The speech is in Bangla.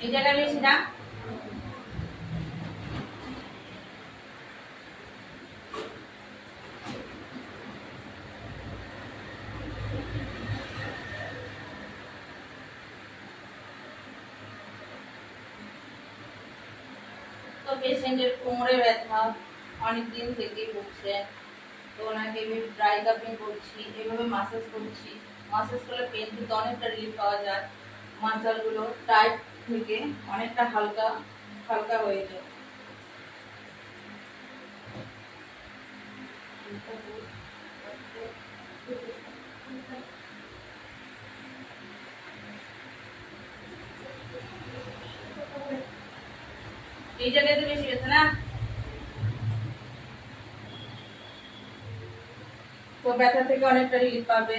এই জায়গায় বেশি না। তো পেশেন্টের কোমরে ব্যথা অনেক দিন থেকেই ভুগছে, তো ওনাকে ড্রাই কাপিং করছি, এভাবে মাসাজ করছি। মাসাজ করলে পেন থেকে অনেকটা রিলিফ পাওয়া যায়, মাসলগুলো টাইট থেকে অনেকটা হালকা হালকা হয়ে যায়। এই জায়গাতে বেশি ব্যথা না, তো ব্যথা থেকে অনেকটা রিলিফ পাবে।